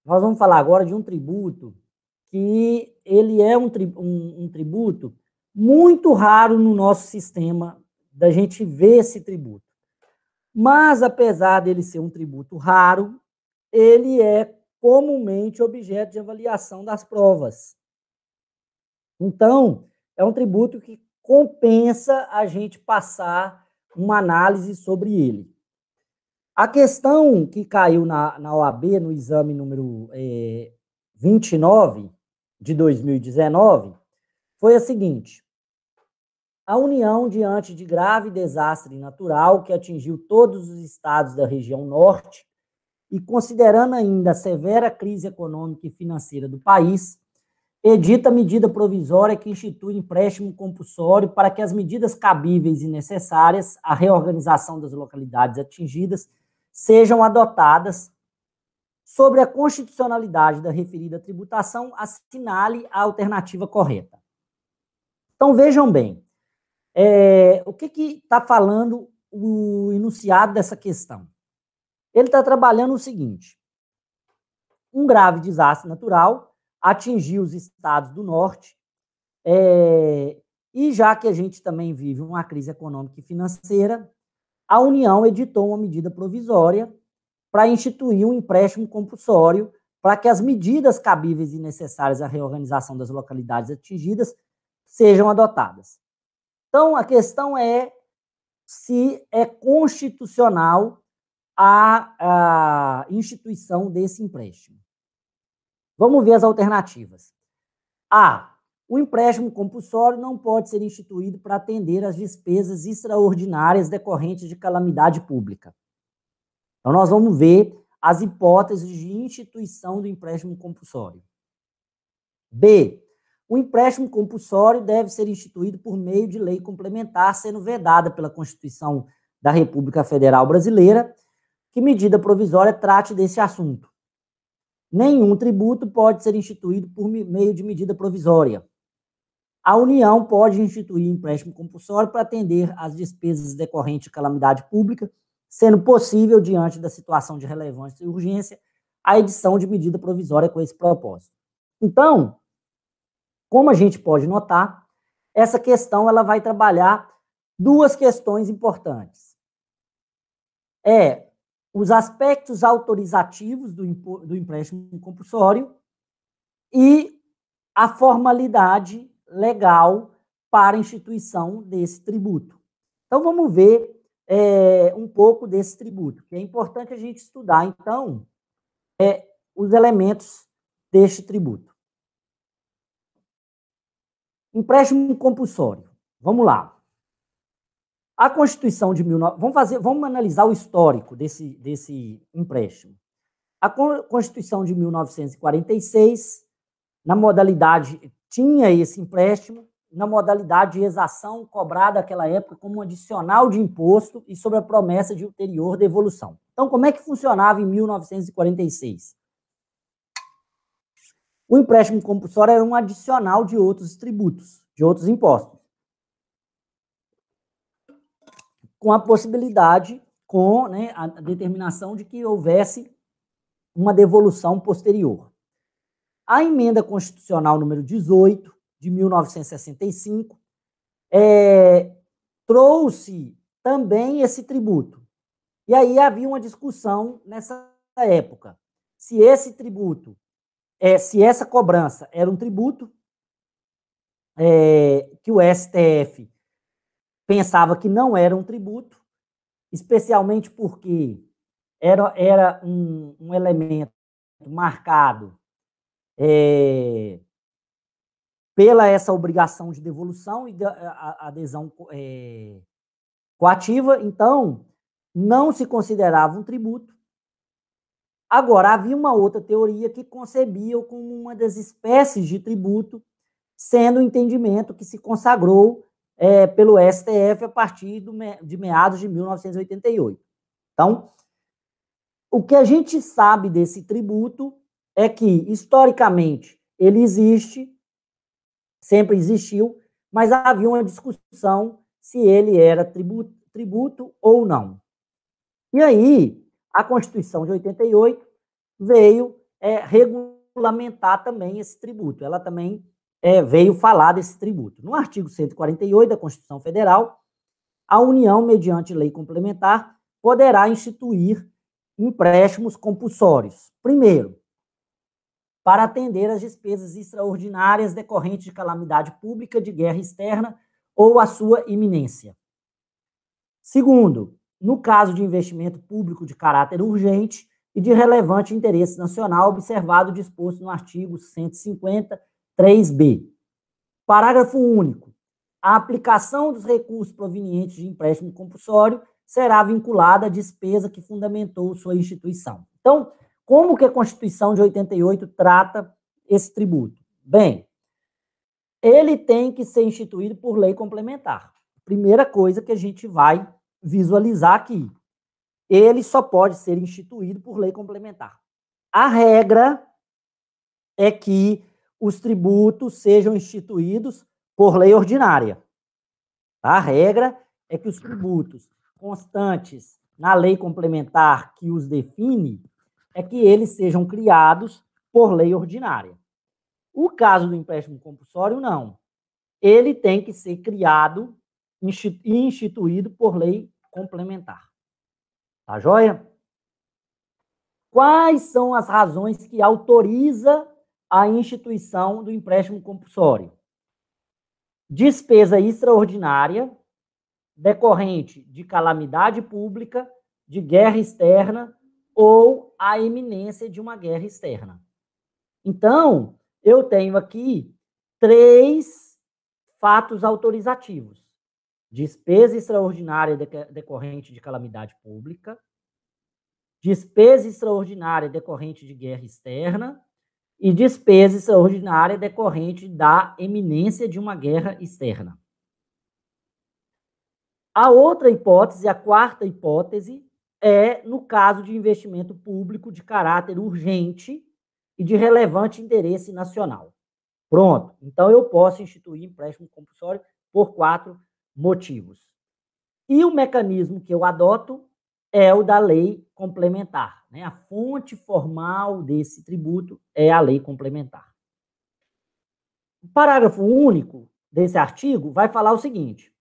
Nós vamos falar agora de um tributo que ele é um tributo muito raro no nosso sistema da gente ver esse tributo. Mas, apesar dele ser um tributo raro, ele é comumente objeto de avaliação das provas. Então, é um tributo que compensa a gente passar uma análise sobre ele. A questão que caiu na OAB, no exame número 29 de 2019, foi a seguinte: a União, diante de grave desastre natural que atingiu todos os estados da região norte, e considerando ainda a severa crise econômica e financeira do país, edita medida provisória que institui empréstimo compulsório para que as medidas cabíveis e necessárias à reorganização das localidades atingidas sejam adotadas. Sobre a constitucionalidade da referida tributação, assinale a alternativa correta. Então, vejam bem, o que está falando o enunciado dessa questão? Ele está trabalhando o seguinte: um grave desastre natural atingiu os estados do norte, e já que a gente também vive uma crise econômica e financeira, a União editou uma medida provisória para instituir um empréstimo compulsório para que as medidas cabíveis e necessárias à reorganização das localidades atingidas sejam adotadas. Então, a questão é se é constitucional a instituição desse empréstimo. Vamos ver as alternativas. A. O empréstimo compulsório não pode ser instituído para atender às despesas extraordinárias decorrentes de calamidade pública. Então, nós vamos ver as hipóteses de instituição do empréstimo compulsório. B. O empréstimo compulsório deve ser instituído por meio de lei complementar, sendo vedada pela Constituição da República Federal Brasileira, que medida provisória trate desse assunto. Nenhum tributo pode ser instituído por meio de medida provisória. A União pode instituir empréstimo compulsório para atender às despesas decorrentes de calamidade pública, sendo possível, diante da situação de relevância e urgência, a edição de medida provisória com esse propósito. Então, como a gente pode notar, essa questão ela vai trabalhar duas questões importantes. Os aspectos autorizativos do empréstimo compulsório e a formalidade legal para a instituição desse tributo. Então, vamos ver um pouco desse tributo, que é importante a gente estudar, então, os elementos deste tributo. Empréstimo compulsório. Vamos lá. A Constituição de vamos analisar o histórico desse empréstimo. A Constituição de 1946, na modalidade, tinha esse empréstimo, na modalidade de exação cobrada naquela época como um adicional de imposto e sob a promessa de ulterior devolução. Então, como é que funcionava em 1946? O empréstimo compulsório era um adicional de outros tributos, de outros impostos, com a possibilidade, a determinação de que houvesse uma devolução posterior. A emenda constitucional número 18, de 1965, trouxe também esse tributo. E aí havia uma discussão nessa época, se esse tributo, se essa cobrança era um tributo, que o STF pensava que não era um tributo, especialmente porque era um elemento marcado pela essa obrigação de devolução e da adesão coativa, então não se considerava um tributo. Agora, havia uma outra teoria que concebia como uma das espécies de tributo, sendo o entendimento que se consagrou pelo STF a partir de meados de 1988. Então, o que a gente sabe desse tributo é que, historicamente, ele existe, sempre existiu, mas havia uma discussão se ele era tributo ou não. E aí, a Constituição de 88 veio regulamentar também esse tributo. Ela também veio falar desse tributo. No artigo 148 da Constituição Federal, a União, mediante lei complementar, poderá instituir empréstimos compulsórios. Primeiro, para atender às despesas extraordinárias decorrentes de calamidade pública, de guerra externa ou a sua iminência. Segundo, no caso de investimento público de caráter urgente e de relevante interesse nacional, observado o disposto no artigo 150(3)b. Parágrafo único. A aplicação dos recursos provenientes de empréstimo compulsório será vinculada à despesa que fundamentou sua instituição. Então, como que a Constituição de 88 trata esse tributo? Bem, ele tem que ser instituído por lei complementar. Primeira coisa que a gente vai visualizar aqui. Ele só pode ser instituído por lei complementar. A regra é que os tributos sejam instituídos por lei ordinária. A regra é que os tributos constantes na lei complementar que os define é que eles sejam criados por lei ordinária. O caso do empréstimo compulsório, não. Ele tem que ser criado e instituído por lei complementar. Tá joia? Quais são as razões que autoriza a instituição do empréstimo compulsório? Despesa extraordinária decorrente de calamidade pública, de guerra externa ou a iminência de uma guerra externa. Então, eu tenho aqui 3 fatos autorizativos. Despesa extraordinária decorrente de calamidade pública, despesa extraordinária decorrente de guerra externa e despesa extraordinária decorrente da iminência de uma guerra externa. A outra hipótese, a quarta hipótese, é no caso de investimento público de caráter urgente e de relevante interesse nacional. Pronto. Então, eu posso instituir empréstimo compulsório por 4 motivos. E o mecanismo que eu adoto é o da lei complementar, né? A fonte formal desse tributo é a lei complementar. O parágrafo único desse artigo vai falar o seguinte: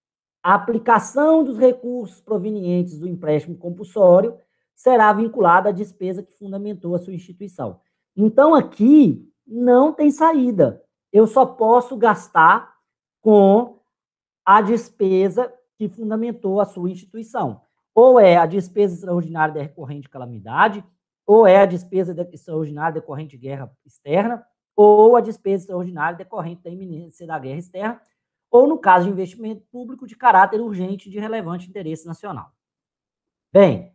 a aplicação dos recursos provenientes do empréstimo compulsório será vinculada à despesa que fundamentou a sua instituição. Então, aqui não tem saída. Eu só posso gastar com a despesa que fundamentou a sua instituição. Ou é a despesa extraordinária decorrente de calamidade, ou é a despesa extraordinária decorrente de guerra externa, ou a despesa extraordinária decorrente da iminência da guerra externa, ou no caso de investimento público de caráter urgente de relevante interesse nacional. Bem,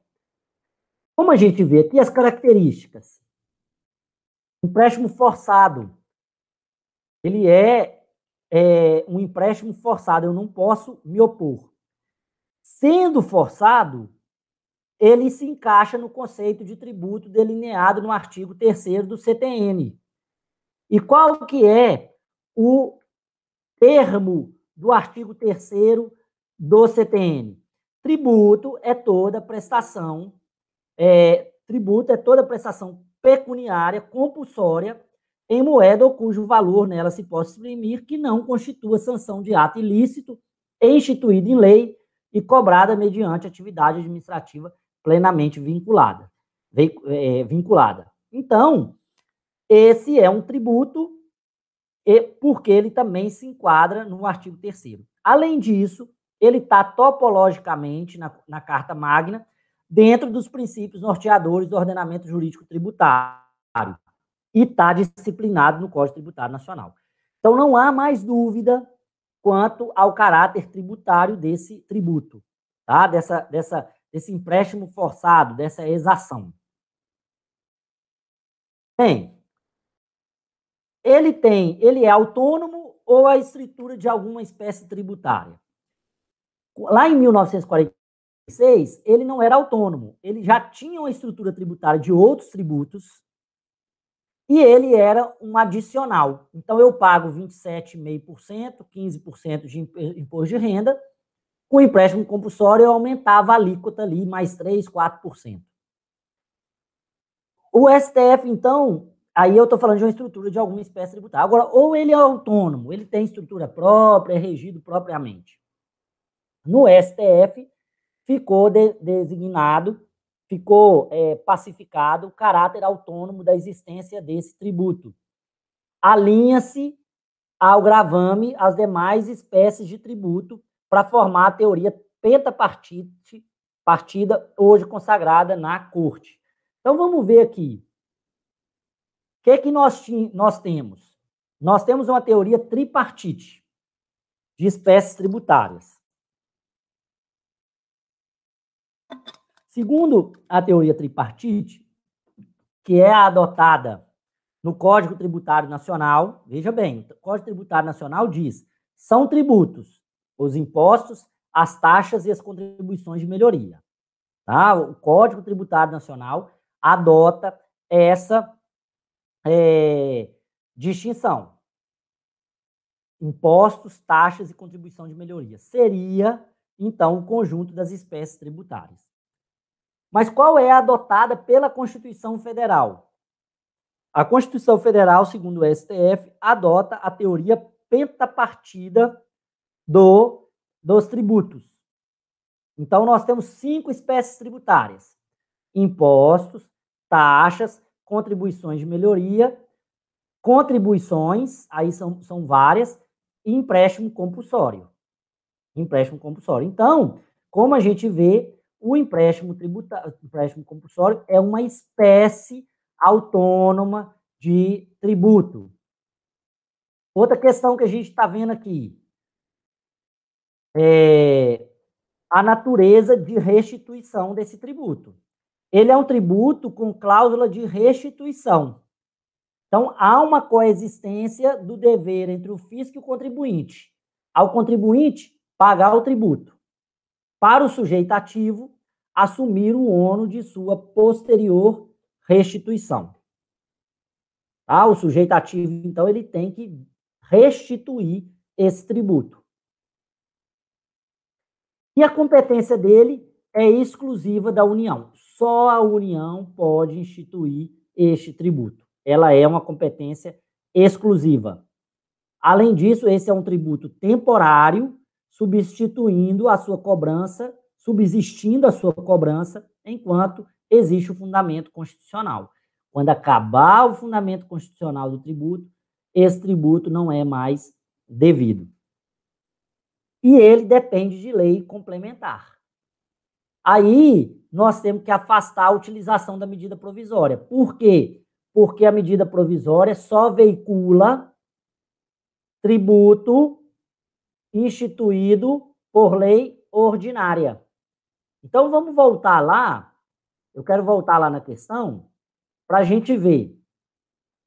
como a gente vê aqui as características, empréstimo forçado, ele é um empréstimo forçado, eu não posso me opor. Sendo forçado, ele se encaixa no conceito de tributo delineado no artigo 3º do CTN. E qual que é o termo do artigo 3º do CTN? Tributo é toda prestação pecuniária compulsória em moeda ou cujo valor nela se possa exprimir que não constitua sanção de ato ilícito instituído em lei e cobrada mediante atividade administrativa plenamente vinculada. Então, esse é um tributo porque ele também se enquadra no artigo 3º. Além disso, ele está topologicamente na Carta Magna dentro dos princípios norteadores do ordenamento jurídico tributário e está disciplinado no Código Tributário Nacional. Então, não há mais dúvida quanto ao caráter tributário desse tributo, tá? Desse empréstimo forçado, dessa exação. Bem, ele é autônomo ou a estrutura de alguma espécie tributária? Lá em 1946, ele não era autônomo, ele já tinha uma estrutura tributária de outros tributos e ele era um adicional. Então, eu pago 27,5%, 15% de imposto de renda, com o empréstimo compulsório eu aumentava a alíquota ali mais 3%, 4%. O STF, então, aí eu estou falando de uma estrutura de alguma espécie tributária. Agora, ou ele é autônomo, ele tem estrutura própria, é regido propriamente. No STF, ficou designado, ficou pacificado o caráter autônomo da existência desse tributo. Alinha-se ao gravame as demais espécies de tributo para formar a teoria pentapartida, hoje consagrada na Corte. Então, vamos ver aqui. O que nós temos? Nós temos uma teoria tripartite de espécies tributárias. Segundo a teoria tripartite, que é adotada no Código Tributário Nacional, veja bem, o Código Tributário Nacional diz, são tributos, os impostos, as taxas e as contribuições de melhoria. Tá? O Código Tributário Nacional adota essa distinção. Impostos, taxas e contribuição de melhoria. Seria, então, o conjunto das espécies tributárias. Mas qual é a adotada pela Constituição Federal? A Constituição Federal, segundo o STF, adota a teoria pentapartida dos tributos. Então, nós temos 5 espécies tributárias: impostos, taxas, contribuições de melhoria, contribuições, aí são várias, e empréstimo compulsório. Empréstimo compulsório. Então, como a gente vê, o empréstimo compulsório é uma espécie autônoma de tributo. Outra questão que a gente está vendo aqui é a natureza de restituição desse tributo. Ele é um tributo com cláusula de restituição. Então, há uma coexistência do dever entre o fisco e o contribuinte. Ao contribuinte, pagar o tributo. Para o sujeito ativo, assumir o ônus de sua posterior restituição. Tá? O sujeito ativo, então, ele tem que restituir esse tributo. E a competência dele é exclusiva da União. Só a União pode instituir este tributo. Ela é uma competência exclusiva. Além disso, esse é um tributo temporário, substituindo a sua cobrança, subsistindo a sua cobrança, enquanto existe o fundamento constitucional. Quando acabar o fundamento constitucional do tributo, esse tributo não é mais devido. E ele depende de lei complementar. Aí, nós temos que afastar a utilização da medida provisória. Por quê? Porque a medida provisória só veicula tributo instituído por lei ordinária. Então, vamos voltar lá. Eu quero voltar lá na questão para a gente ver.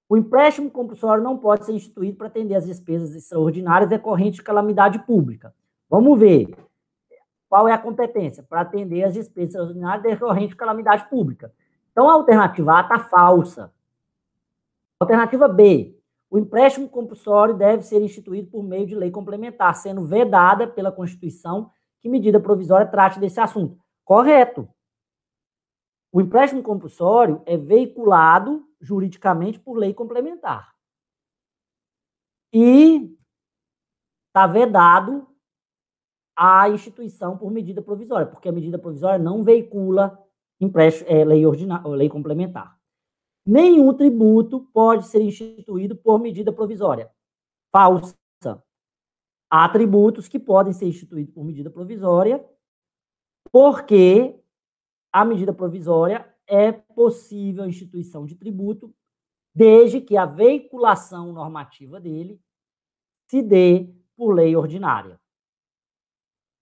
O empréstimo compulsório não pode ser instituído para atender às despesas extraordinárias decorrentes de calamidade pública. Vamos ver. Qual é a competência? Para atender às despesas extraordinárias decorrentes de calamidade pública. Então, a alternativa A está falsa. Alternativa B. O empréstimo compulsório deve ser instituído por meio de lei complementar, sendo vedada pela Constituição que medida provisória trate desse assunto. Correto. O empréstimo compulsório é veiculado juridicamente por lei complementar. E está vedado a instituição por medida provisória, porque a medida provisória não veicula lei complementar. Nenhum tributo pode ser instituído por medida provisória. Falsa. Há tributos que podem ser instituídos por medida provisória, porque a medida provisória é possível a instituição de tributo, desde que a veiculação normativa dele se dê por lei ordinária.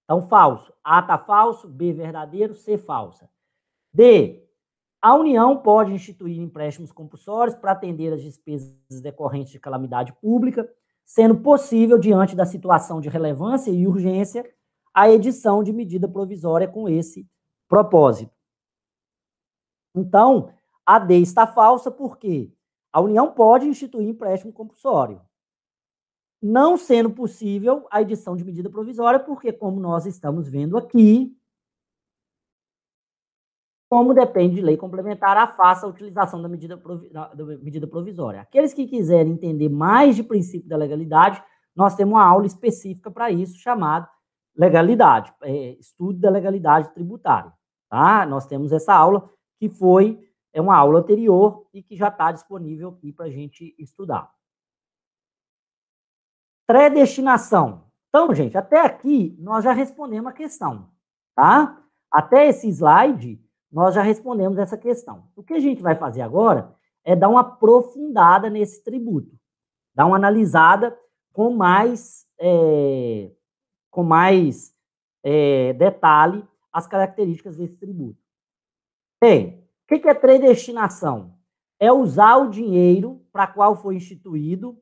Então, falso. A está falso, B verdadeiro, C falsa. D. A União pode instituir empréstimos compulsórios para atender às despesas decorrentes de calamidade pública, sendo possível, diante da situação de relevância e urgência, a edição de medida provisória com esse propósito. Então, a D está falsa porque a União pode instituir empréstimo compulsório, não sendo possível a edição de medida provisória, porque, como nós estamos vendo aqui, como depende de lei complementar, afasta a utilização da medida provisória. Aqueles que quiserem entender mais de princípio da legalidade, nós temos uma aula específica para isso, chamada legalidade, estudo da legalidade tributária. Tá? Nós temos essa aula, que é uma aula anterior e que já está disponível aqui para a gente estudar. Predestinação. Então, gente, até aqui nós já respondemos a questão, tá? Até esse slide, nós já respondemos essa questão. O que a gente vai fazer agora é dar uma aprofundada nesse tributo, dar uma analisada com mais detalhe as características desse tributo. Bem, o que é predestinação? É usar o dinheiro para qual foi instituído,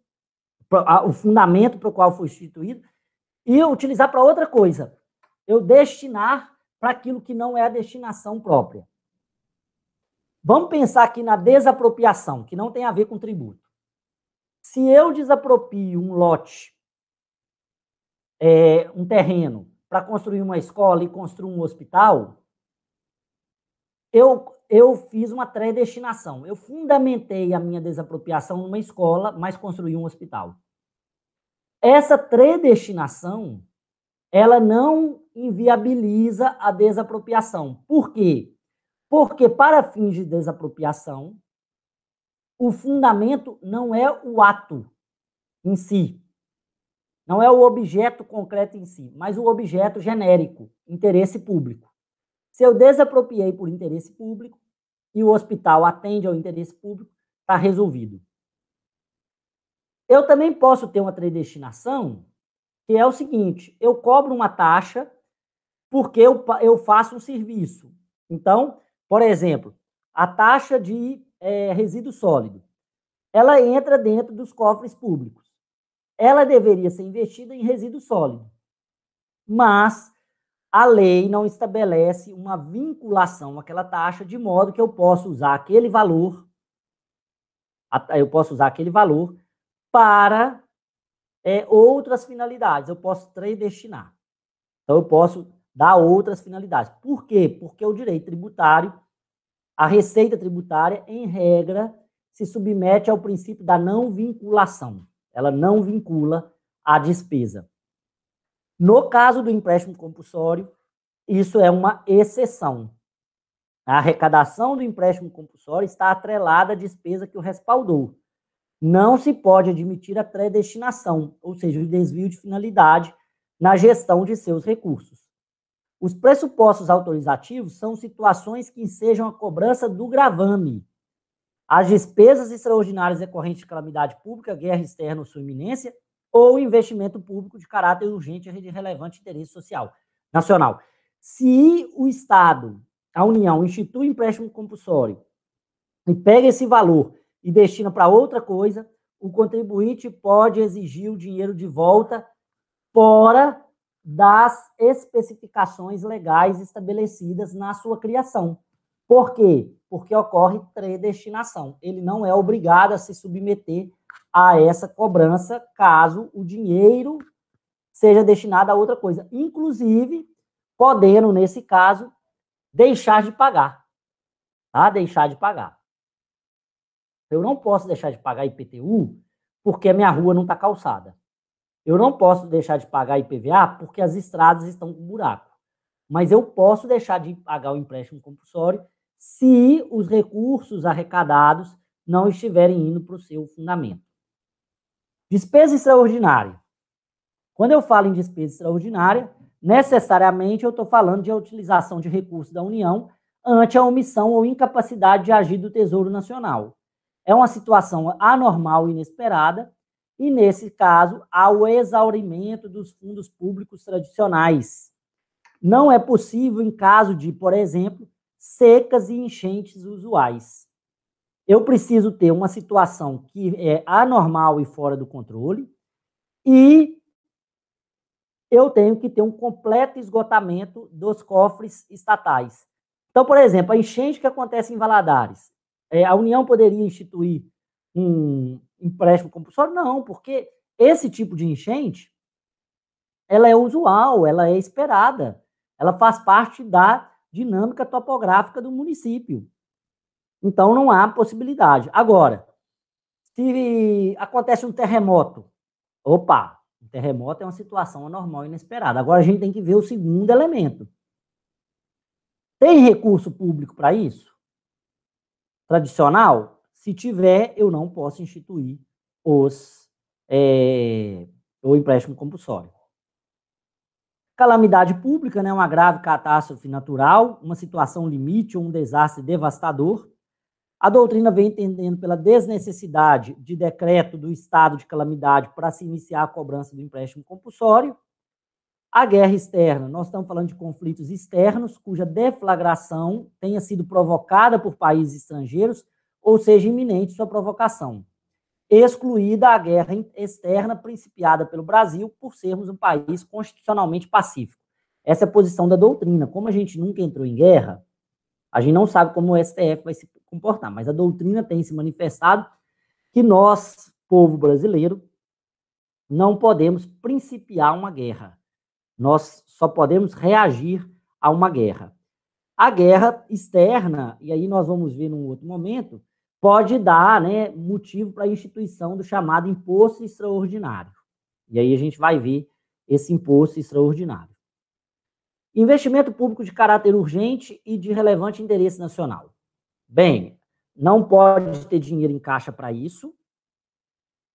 o fundamento para o qual foi instituído, e utilizar para outra coisa. Eu destinar para aquilo que não é a destinação própria. Vamos pensar aqui na desapropriação, que não tem a ver com tributo. Se eu desapropio um lote, um terreno, para construir uma escola e construir um hospital, eu fiz uma predestinação. Eu fundamentei a minha desapropriação numa escola, mas construí um hospital. Essa predestinação, ela não inviabiliza a desapropriação. Por quê? Porque, para fins de desapropriação, o fundamento não é o ato em si, não é o objeto concreto em si, mas o objeto genérico, interesse público. Se eu desapropriei por interesse público e o hospital atende ao interesse público, está resolvido. Eu também posso ter uma predestinação, que é o seguinte: eu cobro uma taxa porque eu faço um serviço. Então, por exemplo, a taxa de resíduo sólido, ela entra dentro dos cofres públicos. Ela deveria ser investida em resíduo sólido, mas a lei não estabelece uma vinculação àquela taxa, de modo que eu posso usar aquele valor, para outras finalidades. Eu posso predestinar. Então, eu posso dar outras finalidades. Por quê? Porque o direito tributário, a receita tributária, em regra, se submete ao princípio da não vinculação. Ela não vincula a despesa. No caso do empréstimo compulsório, isso é uma exceção. A arrecadação do empréstimo compulsório está atrelada à despesa que o respaldou. Não se pode admitir a predestinação, ou seja, o desvio de finalidade na gestão de seus recursos. Os pressupostos autorizativos são situações que ensejam a cobrança do gravame. As despesas extraordinárias decorrentes de calamidade pública, guerra externa ou sua iminência, ou investimento público de caráter urgente e de relevante interesse social nacional. Se o Estado, a União, institui empréstimo compulsório e pega esse valor e destina para outra coisa, o contribuinte pode exigir o dinheiro de volta fora das especificações legais estabelecidas na sua criação. Por quê? Porque ocorre predestinação. Ele não é obrigado a se submeter a essa cobrança caso o dinheiro seja destinado a outra coisa. Inclusive, podendo, nesse caso, deixar de pagar. Tá? Deixar de pagar. Eu não posso deixar de pagar IPTU porque a minha rua não está calçada. Eu não posso deixar de pagar IPVA porque as estradas estão com buraco. Mas eu posso deixar de pagar o empréstimo compulsório se os recursos arrecadados não estiverem indo para o seu fundamento. Despesa extraordinária. Quando eu falo em despesa extraordinária, necessariamente eu estou falando de a utilização de recursos da União ante a omissão ou incapacidade de agir do Tesouro Nacional. É uma situação anormal e inesperada, e, nesse caso, há o exaurimento dos fundos públicos tradicionais. Não é possível em caso de, por exemplo, secas e enchentes usuais. Eu preciso ter uma situação que é anormal e fora do controle, e eu tenho que ter um completo esgotamento dos cofres estatais. Então, por exemplo, a enchente que acontece em Valadares, a União poderia instituir um empréstimo compulsório? Não, porque esse tipo de enchente, ela é usual, ela é esperada, ela faz parte da dinâmica topográfica do município. Então, não há possibilidade. Agora, se acontece um terremoto, opa, um terremoto é uma situação anormal, inesperada. Agora, a gente tem que ver o segundo elemento. Tem recurso público para isso? Tradicional? Se tiver, eu não posso instituir o empréstimo compulsório. Calamidade pública, né, uma grave catástrofe natural, uma situação limite ou um desastre devastador. A doutrina vem entendendo pela desnecessidade de decreto do estado de calamidade para se iniciar a cobrança do empréstimo compulsório. A guerra externa, nós estamos falando de conflitos externos, cuja deflagração tenha sido provocada por países estrangeiros, ou seja, iminente sua provocação. Excluída a guerra externa principiada pelo Brasil por sermos um país constitucionalmente pacífico. Essa é a posição da doutrina. Como a gente nunca entrou em guerra, a gente não sabe como o STF vai se comportar, mas a doutrina tem se manifestado que nós, povo brasileiro, não podemos principiar uma guerra. Nós só podemos reagir a uma guerra. A guerra externa, e aí nós vamos ver num outro momento, pode dar, né, motivo para a instituição do chamado imposto extraordinário. E aí a gente vai ver esse imposto extraordinário. Investimento público de caráter urgente e de relevante interesse nacional. Bem, não pode ter dinheiro em caixa para isso.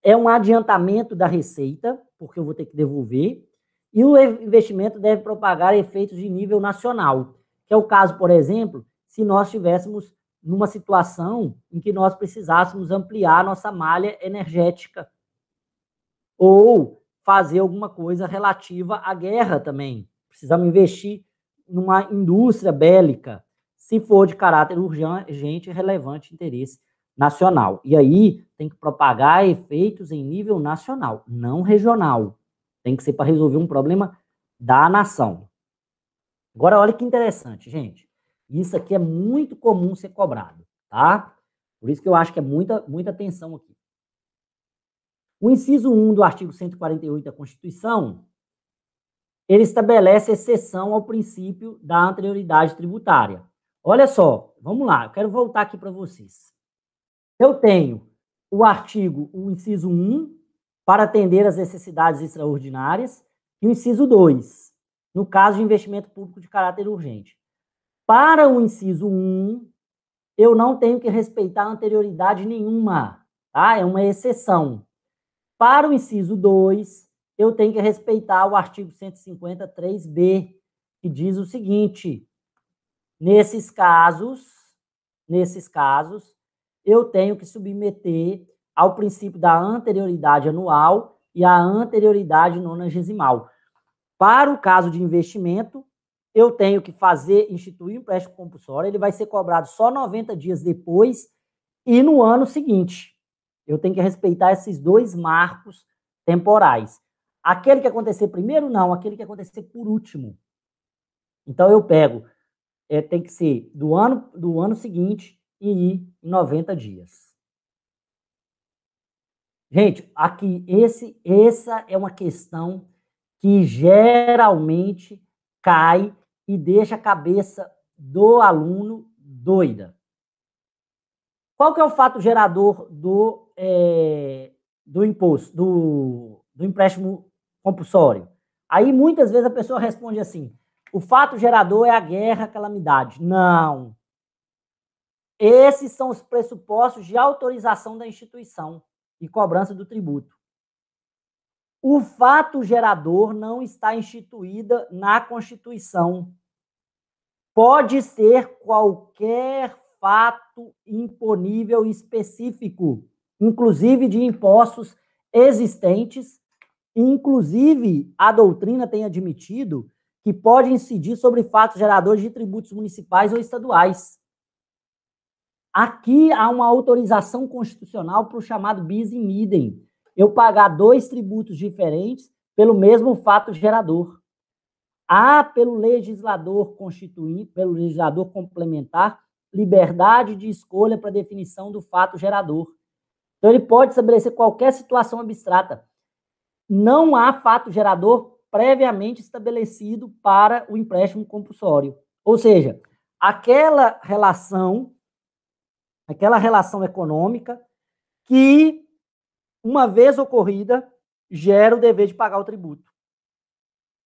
É um adiantamento da receita, porque eu vou ter que devolver. E o investimento deve propagar efeitos de nível nacional, que é o caso, por exemplo, se nós estivéssemos numa situação em que nós precisássemos ampliar nossa malha energética ou fazer alguma coisa relativa à guerra também. Precisamos investir numa indústria bélica, se for de caráter urgente e relevante interesse nacional. E aí tem que propagar efeitos em nível nacional, não regional. Tem que ser para resolver um problema da nação. Agora, olha que interessante, gente. Isso aqui é muito comum ser cobrado, tá? Por isso que eu acho que é muita atenção aqui. O inciso 1 do artigo 148 da Constituição, ele estabelece exceção ao princípio da anterioridade tributária. Olha só, vamos lá, eu quero voltar aqui para vocês. Eu tenho o inciso 1, para atender às necessidades extraordinárias, e o inciso 2, no caso de investimento público de caráter urgente. Para o inciso 1, eu não tenho que respeitar anterioridade nenhuma, tá? É uma exceção. Para o inciso 2, eu tenho que respeitar o artigo 153b, que diz o seguinte: nesses casos, eu tenho que submeter ao princípio da anterioridade anual e à anterioridade nonagesimal. Para o caso de investimento, eu tenho que instituir o empréstimo compulsório, ele vai ser cobrado só 90 dias depois e no ano seguinte. Eu tenho que respeitar esses dois marcos temporais. Aquele que acontecer primeiro, não, aquele que acontecer por último. Então, eu pego, tem que ser do ano seguinte e ir em 90 dias. Gente, aqui, essa é uma questão que geralmente cai e deixa a cabeça do aluno doida. Qual que é o fato gerador do imposto, do empréstimo compulsório? Aí, muitas vezes, a pessoa responde assim: o fato gerador é a guerra, a calamidade. Não. Esses são os pressupostos de autorização da instituição e cobrança do tributo. O fato gerador não está instituído na Constituição. Pode ser qualquer fato imponível específico, inclusive de impostos existentes, inclusive a doutrina tem admitido que pode incidir sobre fatos geradores de tributos municipais ou estaduais. Aqui há uma autorização constitucional para o chamado bis in idem, eu pagar dois tributos diferentes pelo mesmo fato gerador. Há, pelo legislador complementar, liberdade de escolha para definição do fato gerador. Então, ele pode estabelecer qualquer situação abstrata. Não há fato gerador previamente estabelecido para o empréstimo compulsório. Ou seja, aquela relação econômica que, uma vez ocorrida, gera o dever de pagar o tributo.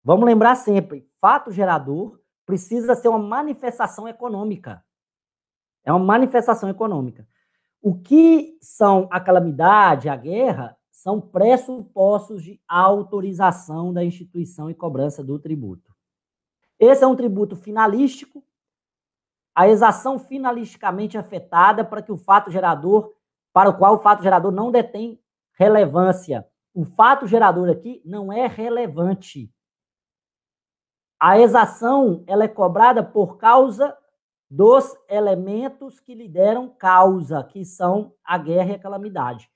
Vamos lembrar sempre, fato gerador precisa ser uma manifestação econômica. É uma manifestação econômica. O que são a calamidade, a guerra, são pressupostos de autorização da instituição e cobrança do tributo. Esse é um tributo finalístico, a exação finalisticamente afetada para que o fato gerador, para o qual o fato gerador não detém relevância. O fato gerador aqui não é relevante. A exação ela é cobrada por causa dos elementos que lhe deram causa, que são a guerra e a calamidade.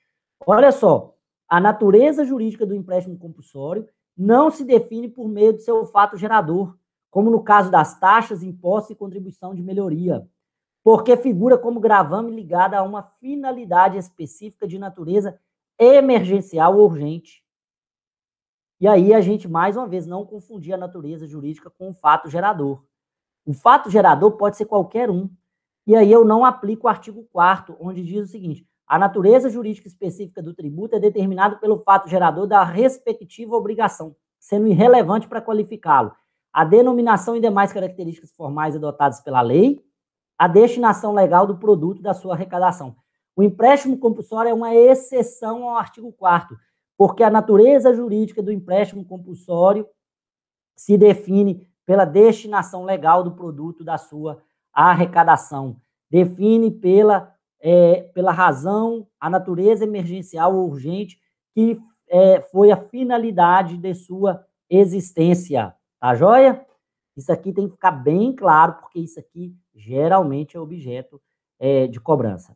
Olha só, a natureza jurídica do empréstimo compulsório não se define por meio do seu fato gerador, como no caso das taxas, impostos e contribuição de melhoria, porque figura como gravame ligado a uma finalidade específica de natureza emergencial ou urgente. E aí a gente, mais uma vez, não confundir a natureza jurídica com o fato gerador. O fato gerador pode ser qualquer um. E aí eu não aplico o artigo 4º, onde diz o seguinte: a natureza jurídica específica do tributo é determinada pelo fato gerador da respectiva obrigação, sendo irrelevante para qualificá-lo a denominação e demais características formais adotadas pela lei, a destinação legal do produto da sua arrecadação. O empréstimo compulsório é uma exceção ao artigo 4º, porque a natureza jurídica do empréstimo compulsório se define pela destinação legal do produto da sua arrecadação, define pela razão, a natureza emergencial ou urgente, que foi a finalidade de sua existência. Tá joia? Isso aqui tem que ficar bem claro, porque isso aqui geralmente é objeto de cobrança.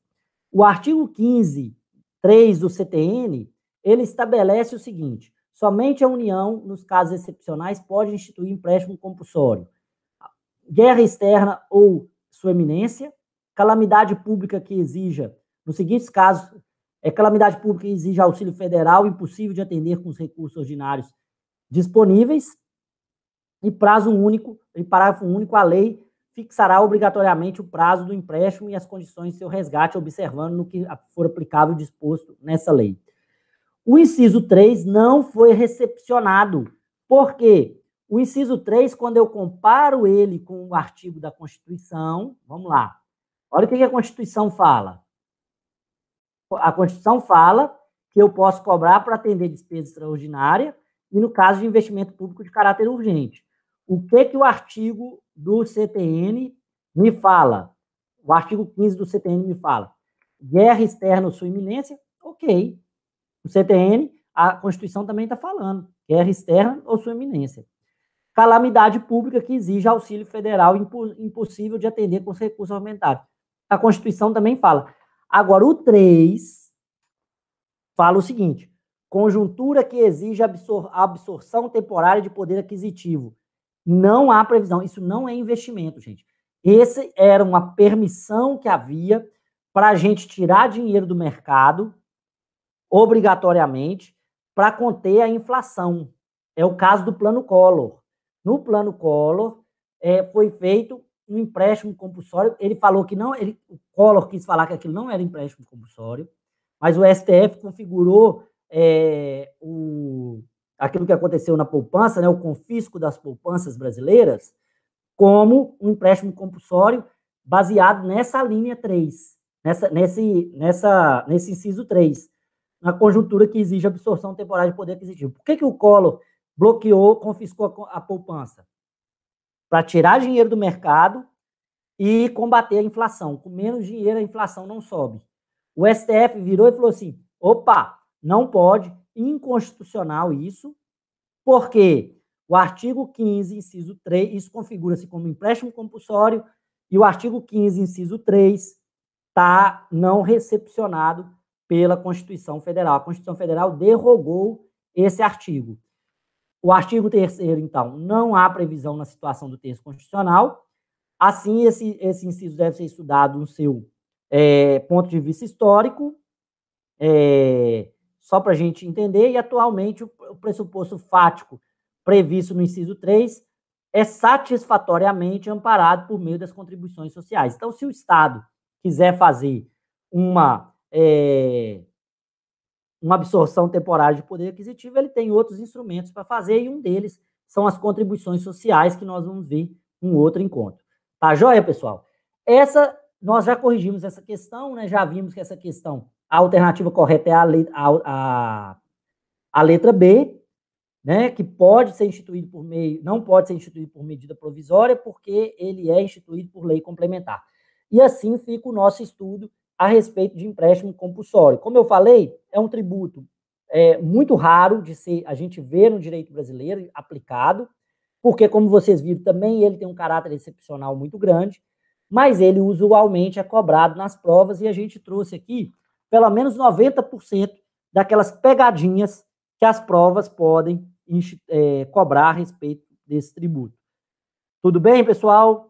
O artigo 15.3 do CTN, ele estabelece o seguinte: somente a União, nos casos excepcionais, pode instituir empréstimo compulsório. Guerra externa ou sua eminência, calamidade pública que exija, nos seguintes casos, calamidade pública que exija auxílio federal, impossível de atender com os recursos ordinários disponíveis, e prazo único, em parágrafo único, a lei fixará obrigatoriamente o prazo do empréstimo e as condições de seu resgate, observando no que for aplicável disposto nessa lei. O inciso 3 não foi recepcionado. Por quê? O inciso 3, quando eu comparo ele com o artigo da Constituição, vamos lá. Olha o que a Constituição fala. A Constituição fala que eu posso cobrar para atender despesa extraordinária e no caso de investimento público de caráter urgente. O que o artigo do CTN me fala? O artigo 15 do CTN me fala: guerra externa ou sua iminência? Ok. O CTN, a Constituição também está falando, guerra externa ou sua iminência. Calamidade pública que exige auxílio federal impossível de atender com os recursos aumentados. A Constituição também fala. Agora, o 3 fala o seguinte: conjuntura que exige absorção temporária de poder aquisitivo. Não há previsão. Isso não é investimento, gente. Esse era uma permissão que havia para a gente tirar dinheiro do mercado obrigatoriamente para conter a inflação. É o caso do Plano Collor. No Plano Collor, foi feito um empréstimo compulsório. Ele falou que não, o Collor quis falar que aquilo não era empréstimo compulsório, mas o STF configurou aquilo que aconteceu na poupança, né, o confisco das poupanças brasileiras, como um empréstimo compulsório baseado nessa linha 3, nesse inciso 3, na conjuntura que exige absorção temporária de poder aquisitivo. Por que o Collor bloqueou, confiscou a poupança? Para tirar dinheiro do mercado e combater a inflação. Com menos dinheiro, a inflação não sobe. O STF virou e falou assim: opa, não pode, inconstitucional isso, porque o artigo 15, inciso 3, isso configura-se como empréstimo compulsório, e o artigo 15, inciso 3, está não recepcionado pela Constituição Federal. A Constituição Federal derrogou esse artigo. O artigo 3º, então, não há previsão na situação do texto constitucional. Assim, esse inciso deve ser estudado no seu ponto de vista histórico, só para a gente entender, e atualmente o pressuposto fático previsto no inciso 3 é satisfatoriamente amparado por meio das contribuições sociais. Então, se o Estado quiser fazer uma absorção temporária de poder aquisitivo, ele tem outros instrumentos para fazer, e um deles são as contribuições sociais, que nós vamos ver em outro encontro. Tá joia, pessoal? Nós já corrigimos essa questão, né? Já vimos que essa questão, a alternativa correta é a letra B, né? Que pode ser instituído por meio, não pode ser instituído por medida provisória, porque ele é instituído por lei complementar. E assim fica o nosso estudo a respeito de empréstimo compulsório. Como eu falei, é um tributo muito raro de a gente ver no direito brasileiro aplicado, porque, como vocês viram também, ele tem um caráter excepcional muito grande, mas ele usualmente é cobrado nas provas, e a gente trouxe aqui pelo menos 90% daquelas pegadinhas que as provas podem cobrar a respeito desse tributo. Tudo bem, pessoal?